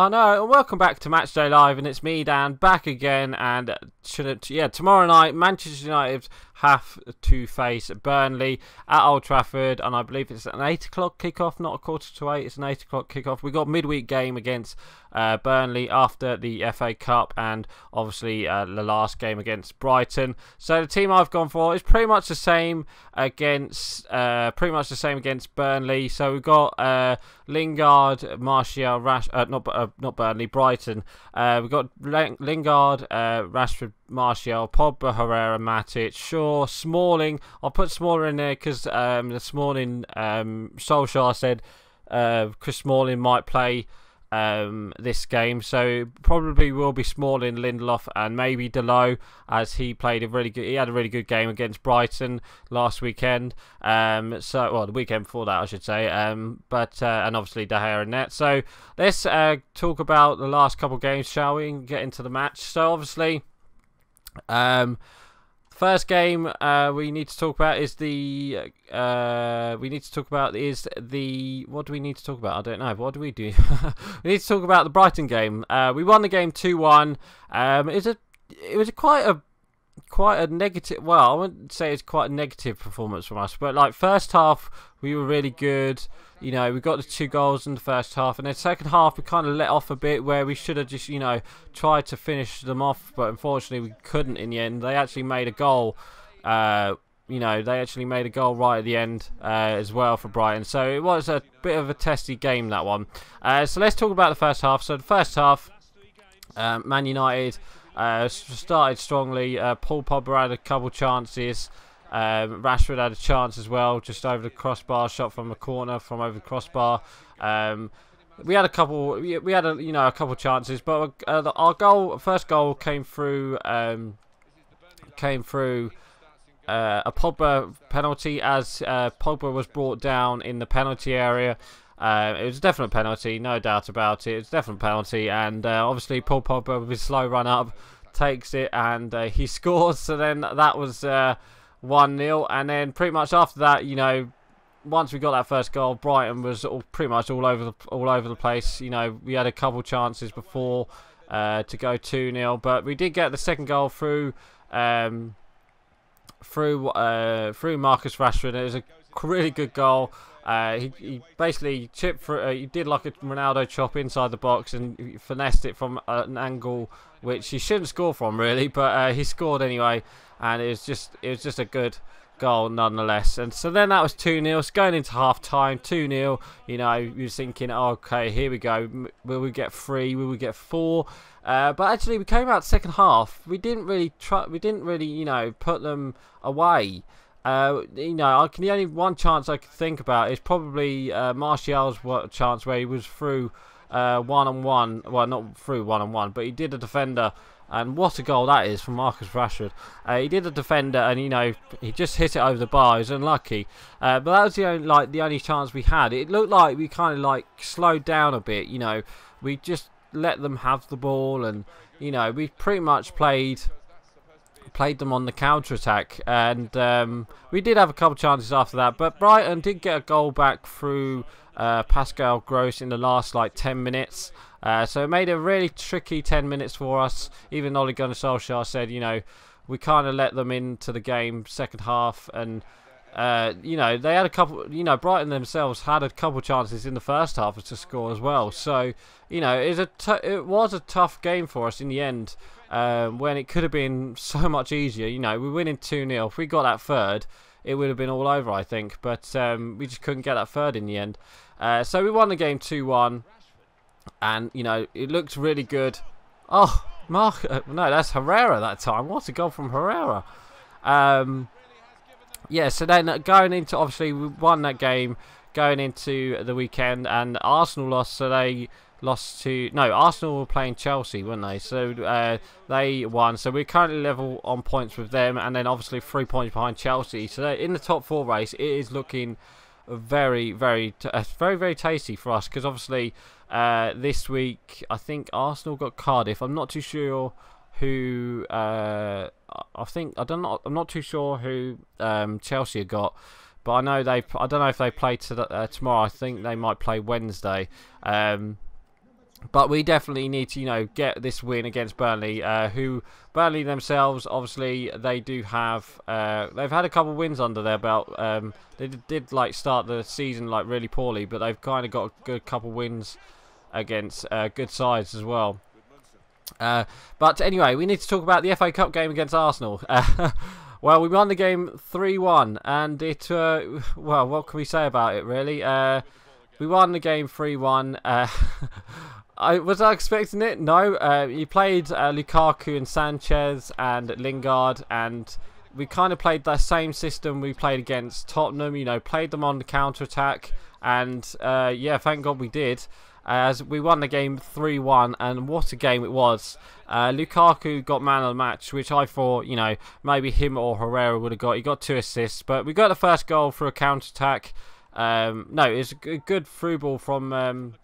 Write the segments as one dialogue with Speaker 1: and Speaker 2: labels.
Speaker 1: I know, and welcome back to Matchday Live, and it's me, Dan, back again, and tomorrow night, Manchester United have to face Burnley at Old Trafford, and I believe it's an 8 o'clock kickoff, not a quarter to 8, it's an 8 o'clock kickoff. We got midweek game against Burnley after the FA Cup, and obviously the last game against Brighton. So the team I've gone for is pretty much the same against Burnley. So we've got Lingard, Martial, not Burnley, Brighton. We've got Lingard, Rashford, Martial, Pogba, Herrera, Matic, Shaw, Smalling. I'll put Smalling in there because this morning Solskjaer said Chris Smalling might play this game, so probably will be Smalling, Lindelof, and maybe Delot, as he had a really good game against Brighton last weekend. The weekend before that, I should say. And obviously De Gea and net. So let's talk about the last couple of games, shall we? And get into the match. So obviously, first game we need to talk about is what do we need to talk about? I don't know. What do we do? We need to talk about the Brighton game. We won the game 2-1. It was quite a negative. Well, I wouldn't say it's quite a negative performance from us, but like first half we were really good. You know, we got the 2 goals in the first half, and then second half we kind of let off a bit where we should have just, tried to finish them off, but unfortunately we couldn't in the end. They actually made a goal. They actually made a goal right at the end as well for Brighton. So it was a bit of a testy game, that one. So let's talk about the first half. So the first half, Man United started strongly. Paul Pogba had a couple chances. Rashford had a chance as well, just over the crossbar, shot from the corner from over the crossbar. We had a couple. We had a couple chances, but our first goal came through a Pogba penalty, as Pogba was brought down in the penalty area. It was a definite penalty, no doubt about it. It's a definite penalty, and obviously Paul Pogba with his slow run up takes it and he scores. So then that was 1-0, and then pretty much after that, once we got that first goal, Brighton was pretty much all over the place. We had a couple chances before to go 2-0, but we did get the second goal through Marcus Rashford. It was a really good goal. He basically chipped for. He did like a Ronaldo chop inside the box and he finessed it from an angle which he shouldn't score from, really, but he scored anyway, and it was just a good goal nonetheless. And so then that was 2-0. So going into half time, 2-0. You were thinking, oh, okay, here we go. Will we get 3? Will we get 4? But actually, we came out second half. We didn't really put them away. The only one chance I could think about is probably Martial's chance where he was through one-on-one. Well, not through one-on-one, but he did a defender. And what a goal that is from Marcus Rashford. He did a defender, and he just hit it over the bar. He was unlucky, but that was the only chance we had. It looked like we kind of slowed down a bit. We just let them have the ball, and we pretty much played them on the counter attack, and we did have a couple chances after that. But Brighton did get a goal back through Pascal Gross in the last 10 minutes. So it made a really tricky 10 minutes for us. Even Ole Gunnar Solskjaer said, we kind of let them into the game second half, and they had a couple. Brighton themselves had a couple chances in the first half to score as well. So it was a tough game for us in the end, when it could have been so much easier. We're winning 2-0. If we got that third, it would have been all over, I think. But we just couldn't get that third in the end. So we won the game 2-1. And, it looked really good. Oh, no, that's Herrera that time. What a goal from Herrera. Yeah, so then going into, obviously, we won that game going into the weekend. And Arsenal lost, so they lost to... No, Arsenal were playing Chelsea, weren't they? So they won. So we're currently level on points with them. And then, obviously, 3 points behind Chelsea. So in the top 4 race, it is looking very, very tasty for us, because obviously this week I think Arsenal got Cardiff. I'm not too sure who I'm not too sure who Chelsea got, but I know I don't know if they play tomorrow. I think they might play Wednesday. But we definitely need to, get this win against Burnley. Who Burnley themselves, obviously, they do have. They've had a couple of wins under their belt. They did like start the season like really poorly, but they've kind of got a good couple of wins against good sides as well. But anyway, we need to talk about the FA Cup game against Arsenal. Well, we won the game 3-1, and it. Well, what can we say about it, really? We won the game 3-1. Was I expecting it? No. You played Lukaku and Sanchez and Lingard, and we kind of played that same system we played against Tottenham. Played them on the counter attack, and yeah, thank God we did. As we won the game 3-1, and what a game it was. Lukaku got man of the match, which I thought, maybe him or Herrera would have got. He got 2 assists, but we got the first goal through a counter attack. No, it was a good through ball from.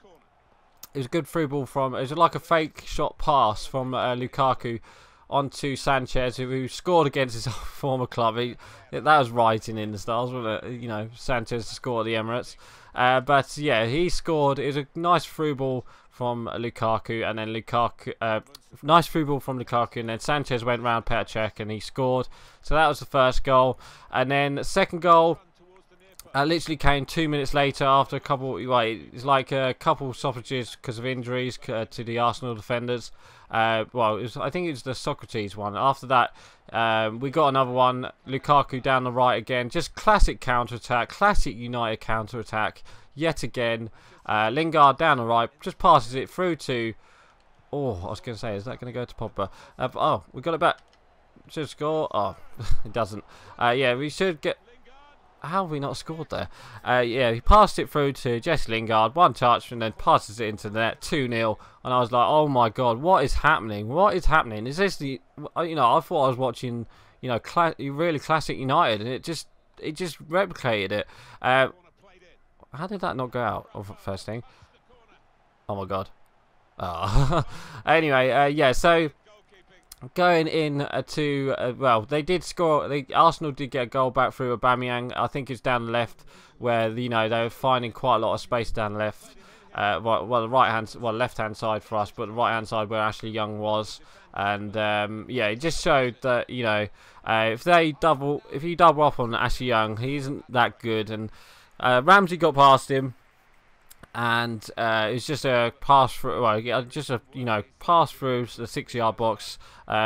Speaker 1: It was a good through ball from. It was like a fake shot pass from Lukaku onto Sanchez, who scored against his former club. That was writing in the stars, wasn't it? Sanchez to score at the Emirates. But yeah, he scored. It was a nice through ball from Lukaku, and then nice through ball from Lukaku, and then Sanchez went round Petr Cech and he scored. So that was the first goal, and then the second goal. Literally came 2 minutes later after a couple. It's like a couple stoppages because of injuries to the Arsenal defenders. Well, I think it was the Socrates one. After that, we got another one. Lukaku down the right again. Just classic counter-attack. Classic United counter-attack. Yet again. Lingard down the right. Just passes it through to... Oh, I was going to say, is that going to go to Pogba? Oh, we got it back. Should score. Oh, it doesn't. Yeah, we should get... How have we not scored there? Yeah, he passed it through to Jesse Lingard, one touch, and then passes it into the net, 2-0. And I was like, oh my God, what is happening? What is happening? Is this the... I thought I was watching, really classic United, and it just replicated it. How did that not go out? First thing. Oh my God. Oh. Anyway, yeah, so... Going in to well, they did score. Arsenal did get a goal back through Aubameyang. I think it's down the left where they were finding quite a lot of space down the left. Well, the left hand side for us, but the right hand side where Ashley Young was. And yeah, it just showed that if you double up on Ashley Young, he isn't that good. And Ramsey got past him. And it's just a pass through, pass through the 6-yard box.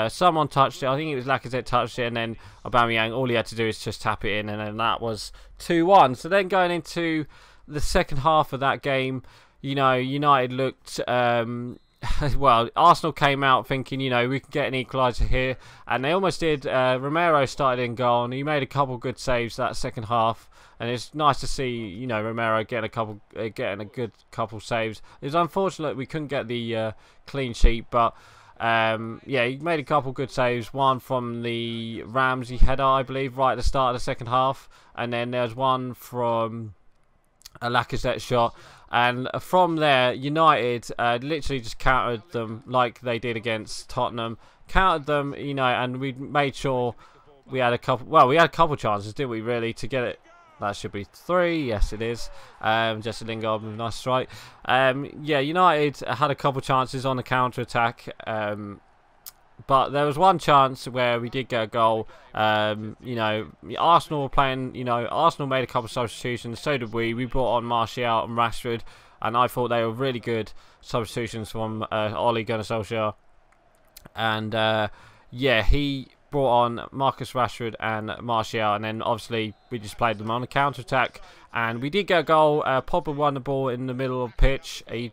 Speaker 1: Someone touched it. I think it was Lacazette touched it, and then Aubameyang. All he had to do is just tap it in, and then that was 2-1. So then going into the second half of that game, United looked. Well, Arsenal came out thinking, we can get an equaliser here, and they almost did. Romero started in goal, and he made a couple good saves that second half. And it's nice to see, Romero getting a good couple saves. It was unfortunate we couldn't get the clean sheet, but yeah, he made a couple good saves. One from the Ramsey header, I believe, right at the start of the second half, and then there's one from a Lacazette shot. And from there, United literally just countered them like they did against Tottenham. Countered them, and we made sure we had a couple. Well, we had a couple chances, didn't we? Really, to get it. That should be 3. Yes, it is. Jesse Lingard with a nice strike. Yeah, United had a couple chances on the counter attack, but there was one chance where we did get a goal. Arsenal were playing. Arsenal made a couple of substitutions. So did we. We brought on Martial and Rashford, and I thought they were really good substitutions from Ole Gunnar Solskjaer. And yeah, he brought on Marcus Rashford and Martial, and then obviously we just played them on a counter-attack, and we did get a goal. Pogba won the ball in the middle of the pitch. He,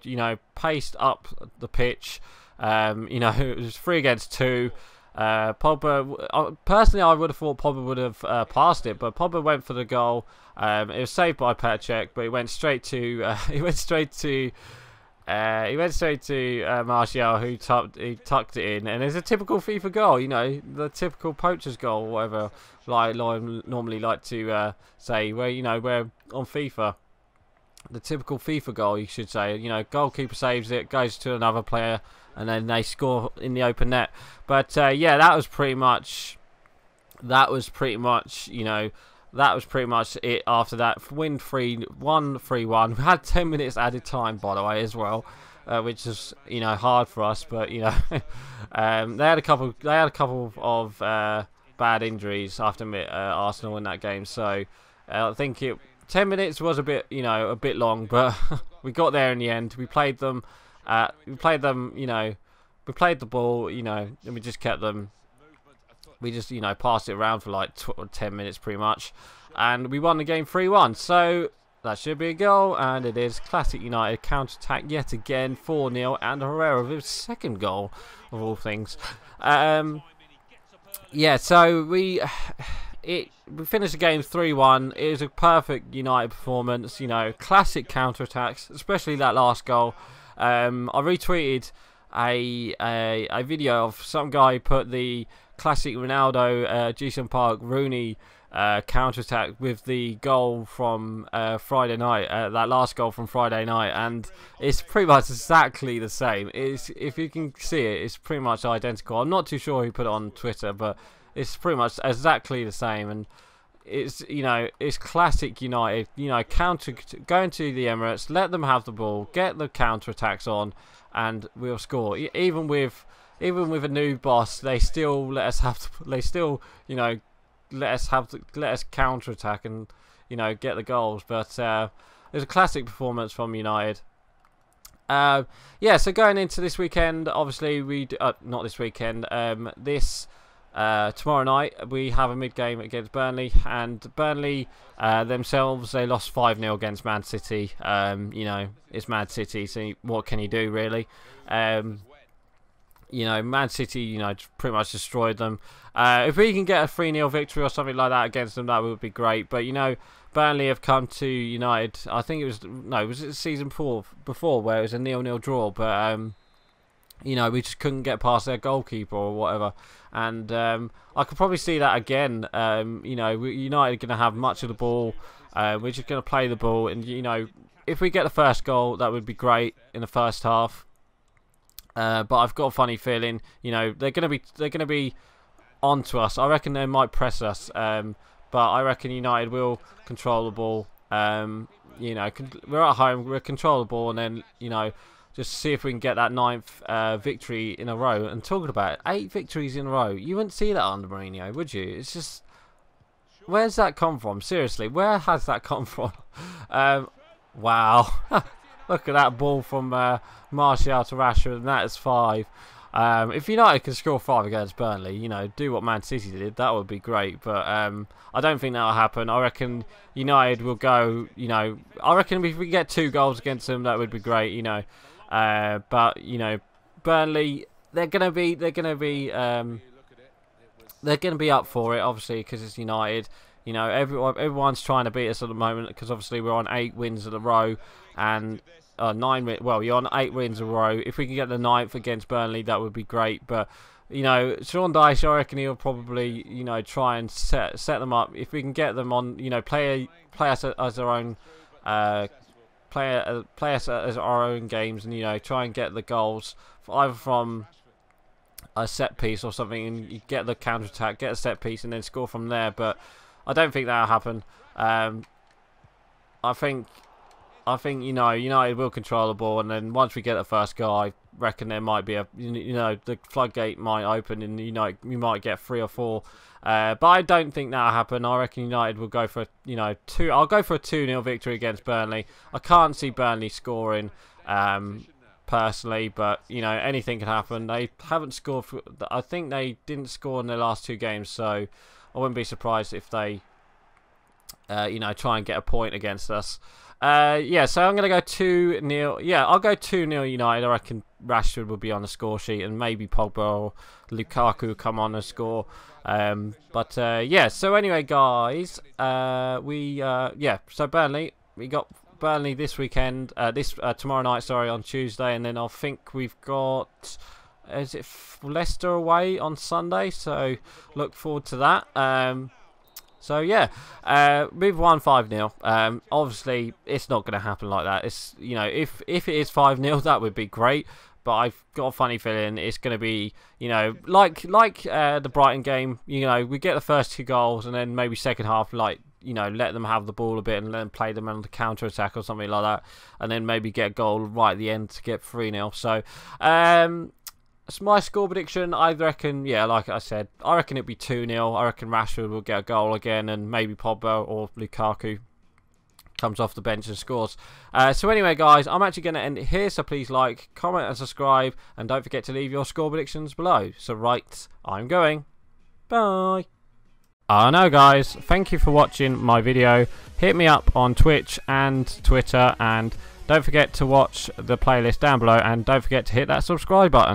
Speaker 1: paced up the pitch. It was 3 against 2. Pogba, personally, I would have thought Pogba would have passed it, but Pogba went for the goal. It was saved by Petr Cech, but he went straight to Martial, who tucked it in, and it's a typical FIFA goal, the typical poacher's goal, or whatever. Like I normally like to say, where where on FIFA, the typical FIFA goal, you should say, goalkeeper saves it, goes to another player, and then they score in the open net. But yeah, that was pretty much it after that. Win 3-1. We had 10 minutes added time, by the way, as well. which is, you know, hard for us. But you know, they had a couple of bad injuries after Arsenal in that game. So I think 10 minutes was a bit, you know, a bit long, but we got there in the end. We played them. You know, we played the ball, you know, and we just kept them. We just, you know, passed it around for like 10 minutes pretty much, and we won the game 3-1. So that should be a goal, and it is. Classic United counter-attack yet again, 4-0, and Herrera with his second goal of all things. Yeah, so we finished the game 3-1. It was a perfect United performance, you know, classic counter-attacks, especially that last goal. I retweeted a video of some guy put the classic Ronaldo, Jason Park, Rooney counter-attack with the goal from Friday night, that last goal from Friday night, and it's pretty much exactly the same. If you can see it, it's pretty much identical. I'm not too sure who put it on Twitter, but it's pretty much exactly the same, and it's, you know, it's classic United. You know, going to the Emirates, let them have the ball, get the counter-attacks on, and we'll score. Even with a new boss, they still let us have. They still, you know, let us counter attack and, you know, get the goals. But it was a classic performance from United. Yeah. So going into this weekend, obviously not this weekend. Tomorrow night we have a mid game against Burnley, and Burnley themselves, they lost 5-0 against Man City. You know, it's Man City, so what can you do really? You know, Man City, you know, pretty much destroyed them. If we can get a 3-0 victory or something like that against them, that would be great. But, you know, Burnley have come to United, I think it was it season 4 before, where it was a 0-0 draw. But, you know, we just couldn't get past their goalkeeper or whatever. And I could probably see that again. You know, United are going to have much of the ball. We're just going to play the ball. And, you know, if we get the first goal, that would be great in the first half. But I've got a funny feeling, you know, they're gonna be onto us. I reckon they might press us, but I reckon United will control the ball. You know, we're at home, we'll control the ball, and then, you know, just see if we can get that 9th victory in a row. And talking about it, 8 victories in a row, you wouldn't see that under Mourinho, would you? It's just, where's that come from? Seriously, where has that come from? Wow. Look at that ball from Martial to Rashford, and that is 5. If United can score 5 against Burnley, you know, do what Man City did, that would be great. But I don't think that will happen. I reckon United will go, you know, I reckon if we get 2 goals against them, that would be great, you know. But, you know, Burnley, they're gonna be up for it, obviously, because it's United. You know, everyone's trying to beat us at the moment, because obviously we're on 8 wins in a row, and 9. Well, you're on 8 wins in a row. If we can get the 9th against Burnley, that would be great. But, you know, Sean Dyche, I reckon he'll probably, you know, try and set them up. If we can get them on, you know, play us as our own, play us as our own games, and, you know, try and get the goals either from a set piece or something, and you get the counter attack, get a set piece, and then score from there. But I don't think that'll happen. I think, you know, United will control the ball, and then once we get the first goal, I reckon there might be you know, the floodgate might open, and, you know, we might get 3 or 4. But I don't think that'll happen. I reckon United will go for, you know, 2. I'll go for a 2-0 victory against Burnley. I can't see Burnley scoring, personally, but, you know, anything can happen. They haven't scored. I think they didn't score in their last 2 games, so I wouldn't be surprised if they, you know, try and get a point against us. Yeah, so I'm going to go 2-0. Yeah, I'll go 2-0 United. I reckon Rashford will be on the score sheet, and maybe Pogba or Lukaku come on and score. But yeah, so anyway, guys, yeah, so Burnley, we got Burnley this weekend, tomorrow night, sorry, on Tuesday, and then I think we've got, is it Leicester away on Sunday, so look forward to that. So yeah, we've won 5-0. Obviously, it's not going to happen like that. It's, you know, if it is 5-0, that would be great. But I've got a funny feeling it's going to be, you know, like the Brighton game. You know, we get the first 2 goals, and then maybe second half, like, you know, let them have the ball a bit and let them play them on the counter attack or something like that, and then maybe get a goal right at the end to get 3-0. So it's my score prediction. I reckon, yeah, like I said, I reckon it'll be 2-0. I reckon Rashford will get a goal again, and maybe Pogba or Lukaku comes off the bench and scores. So anyway, guys, I'm actually going to end it here. So please like, comment, and subscribe, and don't forget to leave your score predictions below. So right, I'm going. Bye. I know, guys. Thank you for watching my video. Hit me up on Twitch and Twitter, and don't forget to watch the playlist down below, and don't forget to hit that subscribe button.